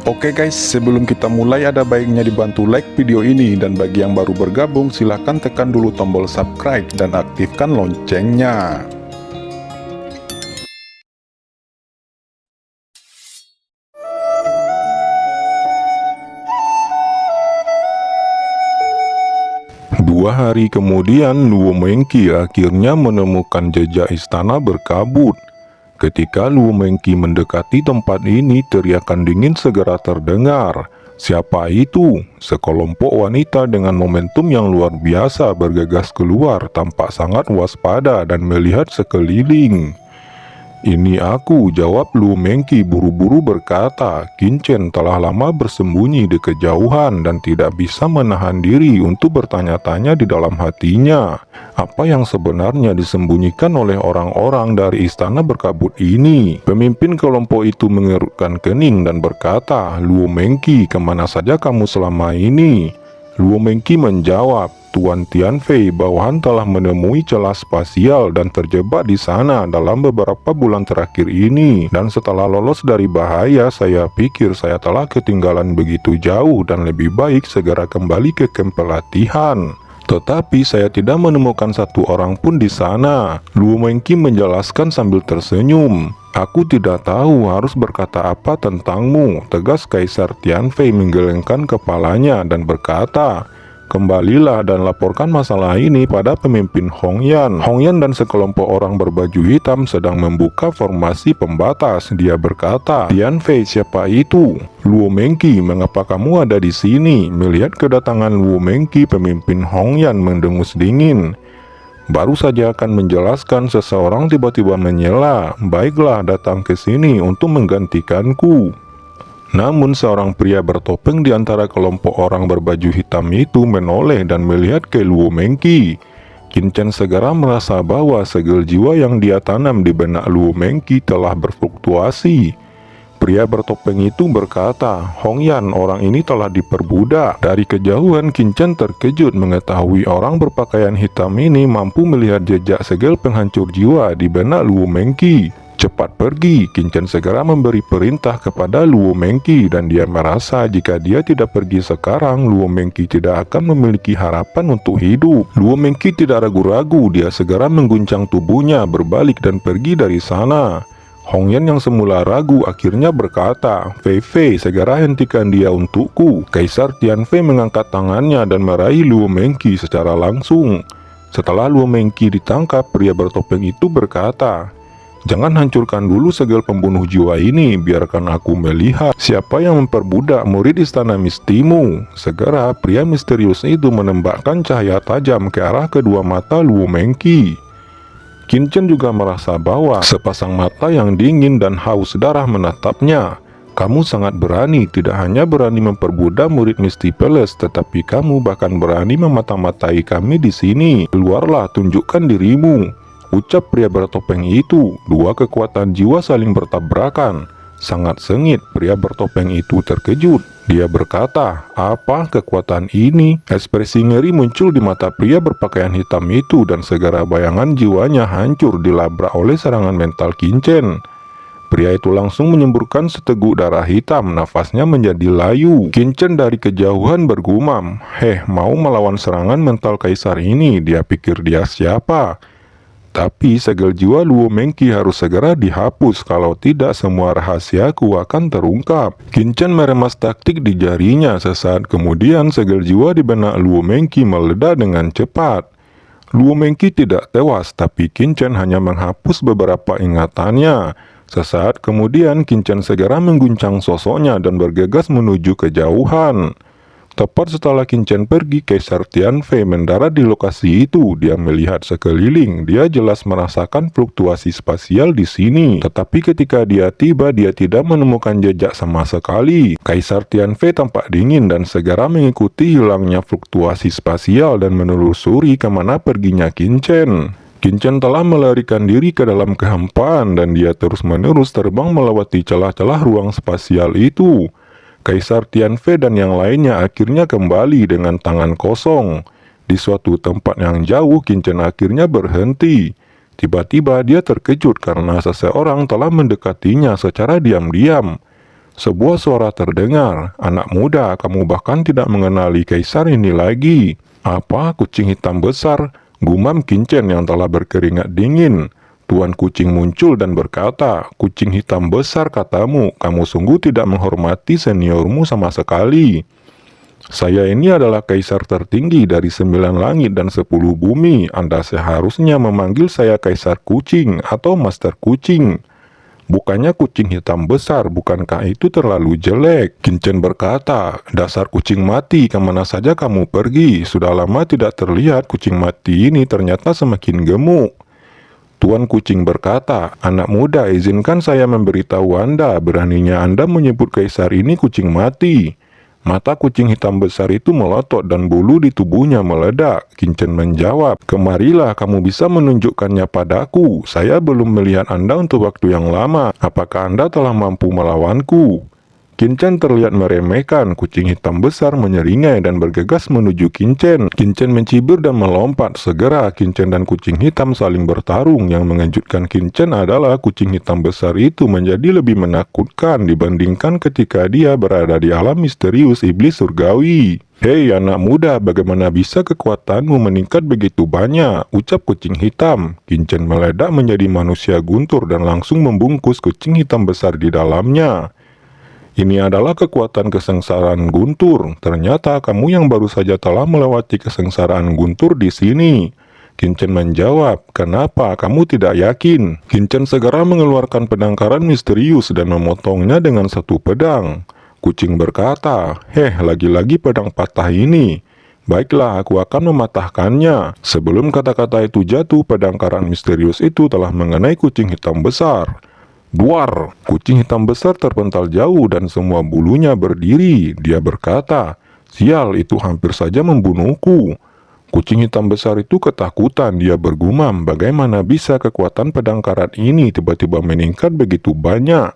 Oke guys, sebelum kita mulai ada baiknya dibantu like video ini, dan bagi yang baru bergabung silahkan tekan dulu tombol subscribe dan aktifkan loncengnya. Dua hari kemudian, Luo Mengki akhirnya menemukan jejak istana berkabut. Ketika Luo Mengki mendekati tempat ini, teriakan dingin segera terdengar. Siapa itu? Sekelompok wanita dengan momentum yang luar biasa bergegas keluar, tampak sangat waspada dan melihat sekeliling. "Ini aku," jawab Luo Mengki buru-buru berkata. Qinchen telah lama bersembunyi di kejauhan dan tidak bisa menahan diri untuk bertanya-tanya di dalam hatinya. Apa yang sebenarnya disembunyikan oleh orang-orang dari istana berkabut ini? Pemimpin kelompok itu mengerutkan kening dan berkata, "Luo Mengki, kemana saja kamu selama ini?" Luo Mengki menjawab, "Tuan Tianfei, bawahan telah menemui celah spasial dan terjebak di sana dalam beberapa bulan terakhir ini. Dan setelah lolos dari bahaya, saya pikir saya telah ketinggalan begitu jauh dan lebih baik segera kembali ke kamp pelatihan. Tetapi saya tidak menemukan satu orang pun di sana." Luo Mengki menjelaskan sambil tersenyum. "Aku tidak tahu harus berkata apa tentangmu," tegas Kaisar Tianfei menggelengkan kepalanya dan berkata, "Kembalilah dan laporkan masalah ini pada pemimpin Hongyan." Hongyan dan sekelompok orang berbaju hitam sedang membuka formasi pembatas. Dia berkata, "Tianfei, siapa itu?" "Luo Mengki, mengapa kamu ada di sini?" Melihat kedatangan Luo Mengki, pemimpin Hongyan mendengus dingin. Baru saja akan menjelaskan, seseorang tiba-tiba menyela, "Baiklah, datang ke sini untuk menggantikanku." Namun seorang pria bertopeng di antara kelompok orang berbaju hitam itu menoleh dan melihat ke Luo Mengki. Qinchen segera merasa bahwa segel jiwa yang dia tanam di benak Luo Mengki telah berfluktuasi. Pria bertopeng itu berkata, "Hongyan, orang ini telah diperbudak." Dari kejauhan Qinchen terkejut mengetahui orang berpakaian hitam ini mampu melihat jejak segel penghancur jiwa di benak Luo Mengki. "Cepat pergi!" Qinchen segera memberi perintah kepada Luo Mengki, dan dia merasa jika dia tidak pergi sekarang, Luo Mengki tidak akan memiliki harapan untuk hidup. Luo Mengki tidak ragu-ragu, dia segera mengguncang tubuhnya, berbalik dan pergi dari sana. Hongyan yang semula ragu akhirnya berkata, "Fei Fei, segera hentikan dia untukku." Kaisar Tianfei mengangkat tangannya dan meraih Luo Mengki secara langsung. Setelah Luo Mengki ditangkap, pria bertopeng itu berkata, "Jangan hancurkan dulu segel pembunuh jiwa ini, biarkan aku melihat siapa yang memperbudak murid istana mistimu." Segera pria misterius itu menembakkan cahaya tajam ke arah kedua mata Luo Mengki. Qinchen juga merasa bahwa sepasang mata yang dingin dan haus darah menatapnya. "Kamu sangat berani, tidak hanya berani memperbudak murid Misty Palace, tetapi kamu bahkan berani memata-matai kami di sini. Keluarlah, tunjukkan dirimu," ucap pria bertopeng itu. Dua kekuatan jiwa saling bertabrakan. Sangat sengit, pria bertopeng itu terkejut. Dia berkata, "Apa kekuatan ini?" Ekspresi ngeri muncul di mata pria berpakaian hitam itu, dan segera bayangan jiwanya hancur dilabrak oleh serangan mental Qinchen. Pria itu langsung menyemburkan seteguk darah hitam, nafasnya menjadi layu. Qinchen dari kejauhan bergumam, Mau melawan serangan mental kaisar ini? Dia pikir dia siapa?" Tapi segel jiwa Luo Mengki harus segera dihapus, kalau tidak semua rahasiaku akan terungkap. Qinchen meremas taktik di jarinya. Sesaat kemudian segel jiwa di benak Luo Mengki meledak dengan cepat. Luo Mengki tidak tewas, tapi Qinchen hanya menghapus beberapa ingatannya. Sesaat kemudian Qinchen segera mengguncang sosoknya dan bergegas menuju kejauhan. Tepat setelah Qinchen pergi, Kaisar Tianfei mendarat di lokasi itu. Dia melihat sekeliling. Dia jelas merasakan fluktuasi spasial di sini. Tetapi ketika dia tiba, dia tidak menemukan jejak sama sekali. Kaisar Tianfei tampak dingin dan segera mengikuti hilangnya fluktuasi spasial dan menelusuri kemana perginya Qinchen. Qinchen telah melarikan diri ke dalam kehampaan dan dia terus-menerus terbang melewati celah-celah ruang spasial itu. Kaisar Tianfei dan yang lainnya akhirnya kembali dengan tangan kosong. Di suatu tempat yang jauh, Qinchen akhirnya berhenti. Tiba-tiba dia terkejut karena seseorang telah mendekatinya secara diam-diam. Sebuah suara terdengar, "Anak muda, kamu bahkan tidak mengenali kaisar ini lagi." "Apa, kucing hitam besar?" gumam Kincen yang telah berkeringat dingin. Tuan kucing muncul dan berkata, "Kucing hitam besar katamu, kamu sungguh tidak menghormati seniormu sama sekali. Saya ini adalah kaisar tertinggi dari 9 langit dan 10 bumi. Anda seharusnya memanggil saya kaisar kucing atau master kucing. Bukannya kucing hitam besar, bukankah itu terlalu jelek?" Kincen berkata, "Dasar kucing mati, kemana saja kamu pergi? Sudah lama tidak terlihat kucing mati ini ternyata semakin gemuk." Tuan kucing berkata, "Anak muda, izinkan saya memberitahu Anda, beraninya Anda menyebut kaisar ini kucing mati." Mata kucing hitam besar itu melotot dan bulu di tubuhnya meledak. Kincen menjawab, "Kemarilah, kamu bisa menunjukkannya padaku. Saya belum melihat Anda untuk waktu yang lama. Apakah Anda telah mampu melawanku?" Kincen terlihat meremehkan. Kucing hitam besar menyeringai dan bergegas menuju Kincen. Kincen mencibir dan melompat. Segera Kincen dan kucing hitam saling bertarung. Yang mengejutkan Kincen adalah kucing hitam besar itu menjadi lebih menakutkan dibandingkan ketika dia berada di alam misterius iblis surgawi. "Hei anak muda, bagaimana bisa kekuatanmu meningkat begitu banyak?" ucap kucing hitam. Kincen meledak menjadi manusia guntur dan langsung membungkus kucing hitam besar di dalamnya. "Ini adalah kekuatan kesengsaraan Guntur. Ternyata kamu yang baru saja telah melewati kesengsaraan Guntur di sini." Kincen menjawab, "Kenapa kamu tidak yakin?" Kincen segera mengeluarkan pedang karat misterius dan memotongnya dengan satu pedang. Kucing berkata, lagi-lagi pedang patah ini. Baiklah, aku akan mematahkannya." Sebelum kata-kata itu jatuh, pedang karat misterius itu telah mengenai kucing hitam besar. Duar! Kucing hitam besar terpental jauh dan semua bulunya berdiri. Dia berkata, "Sial, itu hampir saja membunuhku." Kucing hitam besar itu ketakutan. Dia bergumam, bagaimana bisa kekuatan pedang karat ini tiba-tiba meningkat begitu banyak?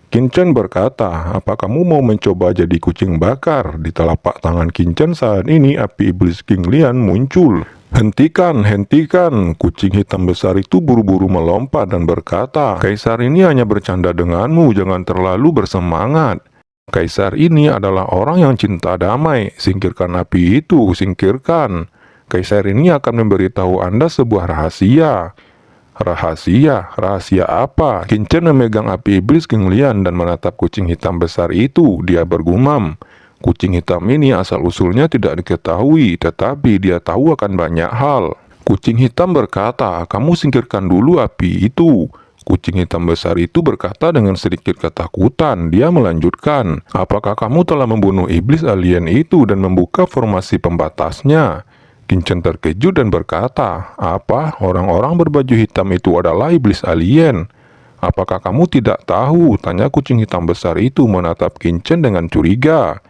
Kincen berkata, "Apa kamu mau mencoba jadi kucing bakar?" Di telapak tangan Kincen saat ini api iblis King Lian muncul. "Hentikan, hentikan!" Kucing hitam besar itu buru-buru melompat dan berkata, "Kaisar ini hanya bercanda denganmu, jangan terlalu bersemangat. Kaisar ini adalah orang yang cinta damai. Singkirkan api itu, singkirkan. Kaisar ini akan memberitahu Anda sebuah rahasia." "Rahasia? Rahasia apa?" Kincen memegang api iblis King Lian dan menatap kucing hitam besar itu. Dia bergumam, "Kucing hitam ini asal-usulnya tidak diketahui, tetapi dia tahu akan banyak hal." Kucing hitam berkata, "Kamu singkirkan dulu api itu." Kucing hitam besar itu berkata dengan sedikit ketakutan. Dia melanjutkan, "Apakah kamu telah membunuh iblis alien itu dan membuka formasi pembatasnya?" Kincen terkejut dan berkata, "Apa? Orang-orang berbaju hitam itu adalah iblis alien?" "Apakah kamu tidak tahu?" tanya kucing hitam besar itu menatap Kincen dengan curiga.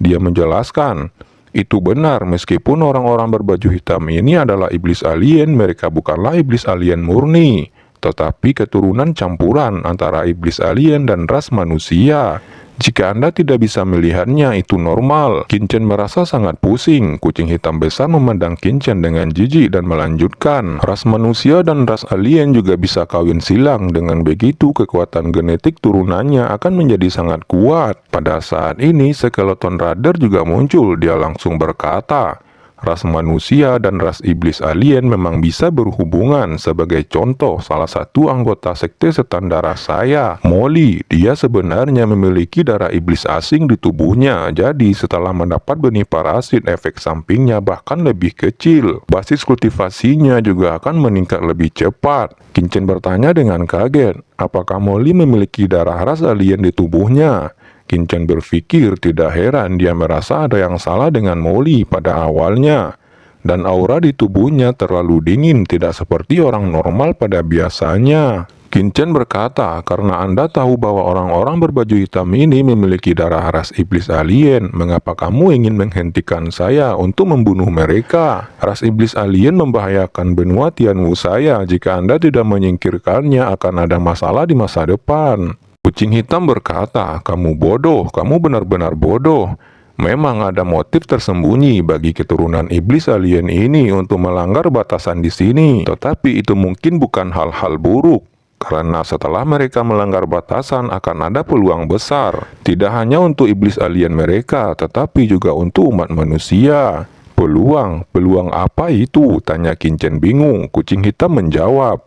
Dia menjelaskan, "Itu benar, meskipun orang-orang berbaju hitam ini adalah iblis alien, mereka bukanlah iblis alien murni, tetapi keturunan campuran antara iblis alien dan ras manusia. Jika Anda tidak bisa melihatnya, itu normal." Kincen merasa sangat pusing. Kucing hitam besar memandang Kincen dengan jijik dan melanjutkan, "Ras manusia dan ras alien juga bisa kawin silang. Dengan begitu, kekuatan genetik turunannya akan menjadi sangat kuat." Pada saat ini, Skeleton Rider juga muncul. Dia langsung berkata, "Ras manusia dan ras iblis alien memang bisa berhubungan. Sebagai contoh, salah satu anggota sekte setan darah saya, Molly, dia sebenarnya memiliki darah iblis asing di tubuhnya. Jadi setelah mendapat benih parasit, efek sampingnya bahkan lebih kecil. Basis kultivasinya juga akan meningkat lebih cepat." Kincen bertanya dengan kaget, "Apakah Molly memiliki darah ras alien di tubuhnya?" Kincen berpikir, tidak heran dia merasa ada yang salah dengan Molly pada awalnya. Dan aura di tubuhnya terlalu dingin, tidak seperti orang normal pada biasanya. Kincen berkata, "Karena Anda tahu bahwa orang-orang berbaju hitam ini memiliki darah ras iblis alien, mengapa kamu ingin menghentikan saya untuk membunuh mereka? Ras iblis alien membahayakan benua Tianwu saya. Jika Anda tidak menyingkirkannya, akan ada masalah di masa depan." Kucing hitam berkata, "Kamu bodoh, kamu benar-benar bodoh. Memang ada motif tersembunyi bagi keturunan iblis alien ini untuk melanggar batasan di sini, tetapi itu mungkin bukan hal-hal buruk. karena setelah mereka melanggar batasan akan ada peluang besar. Tidak hanya untuk iblis alien mereka, tetapi juga untuk umat manusia. Peluang apa itu? Tanya Qin bingung. Kucing hitam menjawab,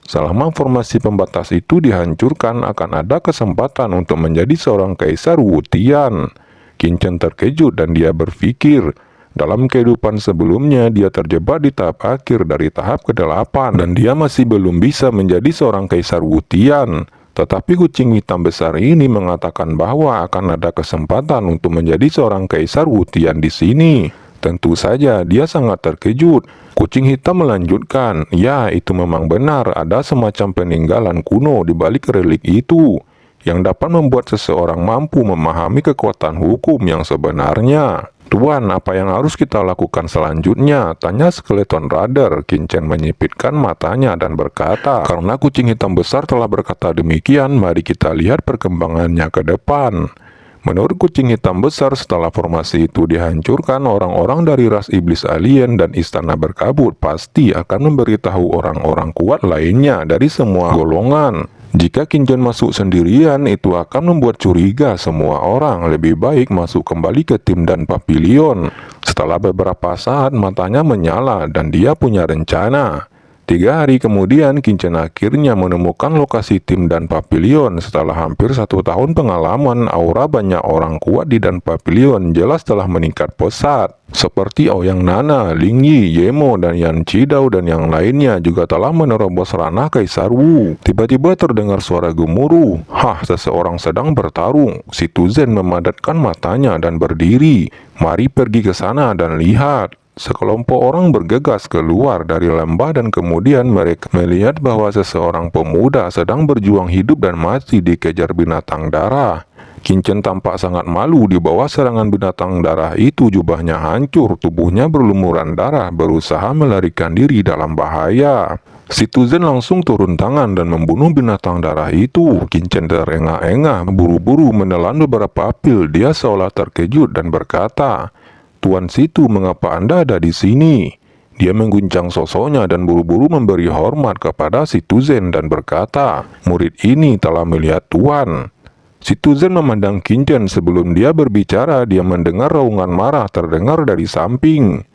selama formasi pembatas itu dihancurkan, akan ada kesempatan untuk menjadi seorang kaisar Wu Tian. Qin terkejut dan dia berpikir, dalam kehidupan sebelumnya dia terjebak di tahap akhir dari tahap ke-8 dan dia masih belum bisa menjadi seorang kaisar Wu Tian. Tetapi kucing hitam besar ini mengatakan bahwa akan ada kesempatan untuk menjadi seorang kaisar Wu Tian di sini. Tentu saja dia sangat terkejut. Kucing hitam melanjutkan, ya itu memang benar, ada semacam peninggalan kuno di balik relik itu yang dapat membuat seseorang mampu memahami kekuatan hukum yang sebenarnya. Tuan, apa yang harus kita lakukan selanjutnya? Tanya Skeleton Rider. Qin menyipitkan matanya dan berkata, karena kucing hitam besar telah berkata demikian, mari kita lihat perkembangannya ke depan. Menurut kucing hitam besar, setelah formasi itu dihancurkan, orang-orang dari ras iblis alien dan istana berkabut pasti akan memberitahu orang-orang kuat lainnya dari semua golongan. Jika Qin masuk sendirian, itu akan membuat curiga semua orang. Lebih baik masuk kembali ke tim dan Papilion. Setelah beberapa saat, matanya menyala dan dia punya rencana. 3 hari kemudian, Qin akhirnya menemukan lokasi tim dan Papilion. Setelah hampir 1 tahun pengalaman, aura banyak orang kuat di dan Papilion jelas telah meningkat pesat. Seperti Ouyang Nana, Ling Yi, Yemo, dan Yan Cidao dan yang lainnya juga telah menerobos ranah Kaisar Wu. Tiba-tiba terdengar suara gemuruh. Seseorang sedang bertarung. Si Tuzen memadatkan matanya dan berdiri. Mari pergi ke sana dan lihat. Sekelompok orang bergegas keluar dari lembah dan kemudian mereka melihat bahwa seseorang pemuda sedang berjuang hidup dan mati dikejar binatang darah. Qin tampak sangat malu di bawah serangan binatang darah itu. Jubahnya hancur, tubuhnya berlumuran darah, berusaha melarikan diri dalam bahaya. Si Tuzen langsung turun tangan dan membunuh binatang darah itu. Qin terengah-engah, buru-buru menelan beberapa pil. Dia seolah terkejut dan berkata, Tuan Situ, mengapa Anda ada di sini? Dia mengguncang sosoknya dan buru-buru memberi hormat kepada si Tuzen dan berkata, murid ini telah melihat Tuan. Si Tuzen memandang Qin sebelum dia berbicara. Dia mendengar raungan marah terdengar dari samping.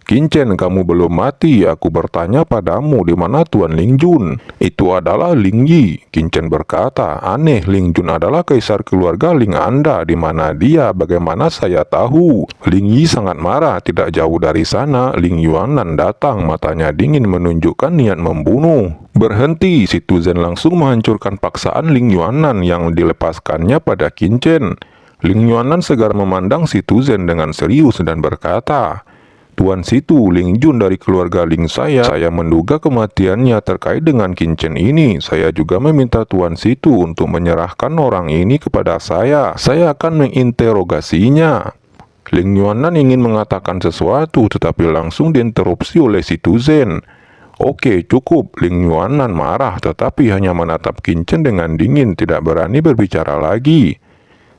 Qin, kamu belum mati. Aku bertanya padamu, di mana Tuan Ling Jun? Itu adalah Ling Yi. Qin berkata, aneh, Ling Jun adalah kaisar keluarga Ling Anda. Di mana dia? Bagaimana saya tahu? Ling Yi sangat marah. Tidak jauh dari sana, Ling Yuanan datang. Matanya dingin menunjukkan niat membunuh. Berhenti. Si Tuzen langsung menghancurkan paksaan Ling Yuanan yang dilepaskannya pada Qin. Ling Yuanan segar memandang si Tuzen dengan serius dan berkata, Tuan Situ, Ling Jun dari keluarga Ling saya menduga kematiannya terkait dengan Qin ini. Saya juga meminta Tuan Situ untuk menyerahkan orang ini kepada saya. Saya akan menginterogasinya. Ling Yuanan ingin mengatakan sesuatu, tetapi langsung diinterupsi oleh si Tuzen. Oke, cukup. Ling Yuanan marah, tetapi hanya menatap Qin dengan dingin, tidak berani berbicara lagi.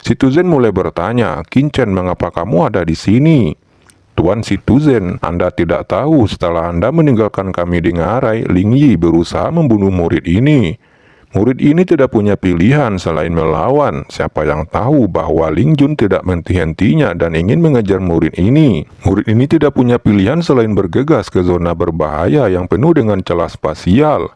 Si Tuzen mulai bertanya, Qin, mengapa kamu ada di sini? Tuan Si Tuzen, Anda tidak tahu setelah Anda meninggalkan kami di ngarai, Ling Yi berusaha membunuh murid ini. Murid ini tidak punya pilihan selain melawan. Siapa yang tahu bahwa Ling Jun tidak henti-hentinya dan ingin mengejar murid ini. Murid ini tidak punya pilihan selain bergegas ke zona berbahaya yang penuh dengan celah spasial.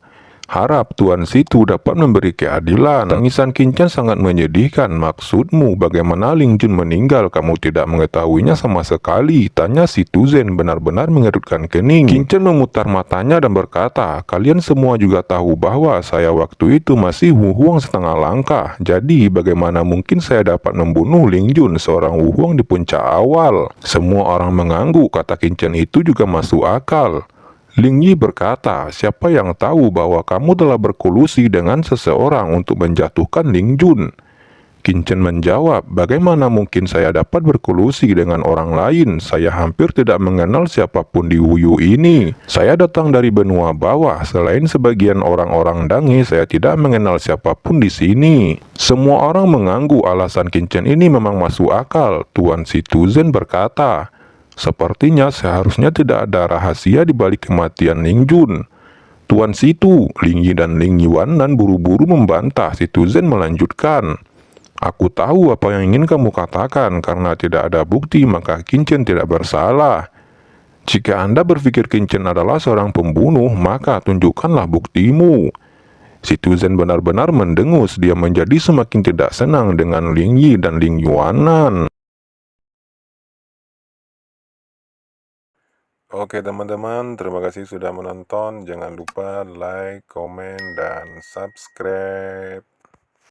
Harap Tuan Situ dapat memberi keadilan. Tangisan Qin sangat menyedihkan. Maksudmu bagaimana Ling Jun meninggal? Kamu tidak mengetahuinya sama sekali. Tanya si Tuzen benar-benar mengerutkan kening. Qin memutar matanya dan berkata, kalian semua juga tahu bahwa saya waktu itu masih Wu Huang setengah langkah. Jadi bagaimana mungkin saya dapat membunuh Ling Jun, seorang Wu Huang di puncak awal? Semua orang mengangguk. Kata Qin itu juga masuk akal. Ling Yi berkata, siapa yang tahu bahwa kamu telah berkolusi dengan seseorang untuk menjatuhkan Ling Jun? Qin menjawab, bagaimana mungkin saya dapat berkolusi dengan orang lain? Saya hampir tidak mengenal siapapun di Wuyu ini. Saya datang dari benua bawah. Selain sebagian orang-orang Dange, saya tidak mengenal siapapun di sini. Semua orang mengangguk. Alasan Qin ini memang masuk akal. Tuan Si Tuzen berkata, sepertinya seharusnya tidak ada rahasia di balik kematian Ling Jun. Tuan Situ, Ling Yi dan Ling Yuanan buru-buru membantah. Situ Zhen melanjutkan, "Aku tahu apa yang ingin kamu katakan, karena tidak ada bukti maka Qin Chen tidak bersalah. Jika Anda berpikir Qin Chen adalah seorang pembunuh, maka tunjukkanlah buktimu." Situ Zhen benar-benar mendengus. Dia menjadi semakin tidak senang dengan Ling Yi dan Ling Yuanan. Oke teman-teman, terima kasih sudah menonton. Jangan lupa like, komen, dan subscribe.